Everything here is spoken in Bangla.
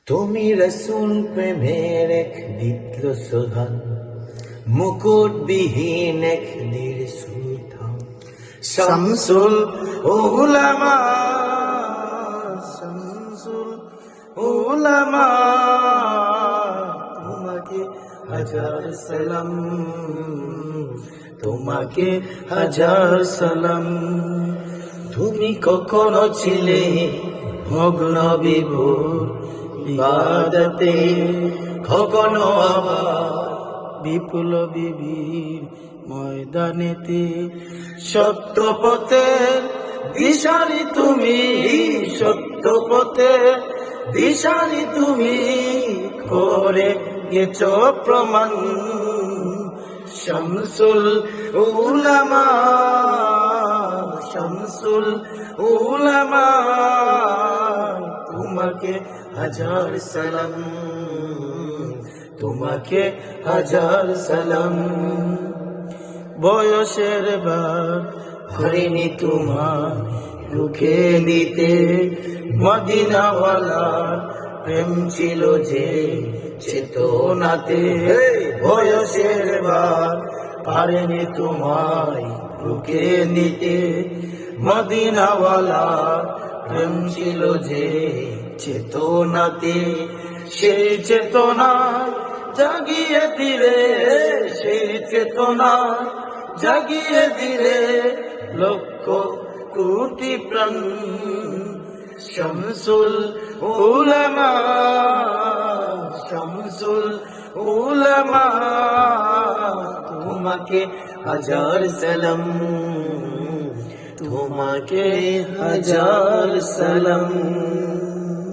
তুমি রসুল প্রেমের এক দ্বিত্ল সোহান, মুকুট বিহীন এক দীর সুলতান, শামসুল উলামা, শামসুল উলামা। তোমাকে হাজার সালাম, তোমাকে হাজার সালাম। তুমি কখনো ছিলে মগ্ন বিভোর ইবাদতে, কখনো আবার বিপ্লবী বীর ময়দানেতে। সত্য পথের দিশারি তুমি, সত্য পথের দিশারি তুমি, করে গেছ প্রমাণ। শামসুল উলামা, শামসুল উলামা। তোমাকে হাজার সালাম, তোমাকে হাজার সালাম। বয়সের বার হরিণী তোমার রুখে নিতে, মদিনাওয়ালার প্রেম ছিল যে চেতনাতে। বয়সের বার পারেনি তোমায় রুখে নিতে, মদিনাওয়ালার প্রেম ছিল যে চেতনাতে। সেই চেতনা জাগিয়ে দিলে, সেই চেতনা জাগিয়ে দিলে লক্ষ কোটি প্রাণ। শামসুল উলামা, শামসুল উলামা। তোমাকে হাজার সালাম, তোমাকে হাজার সালাম।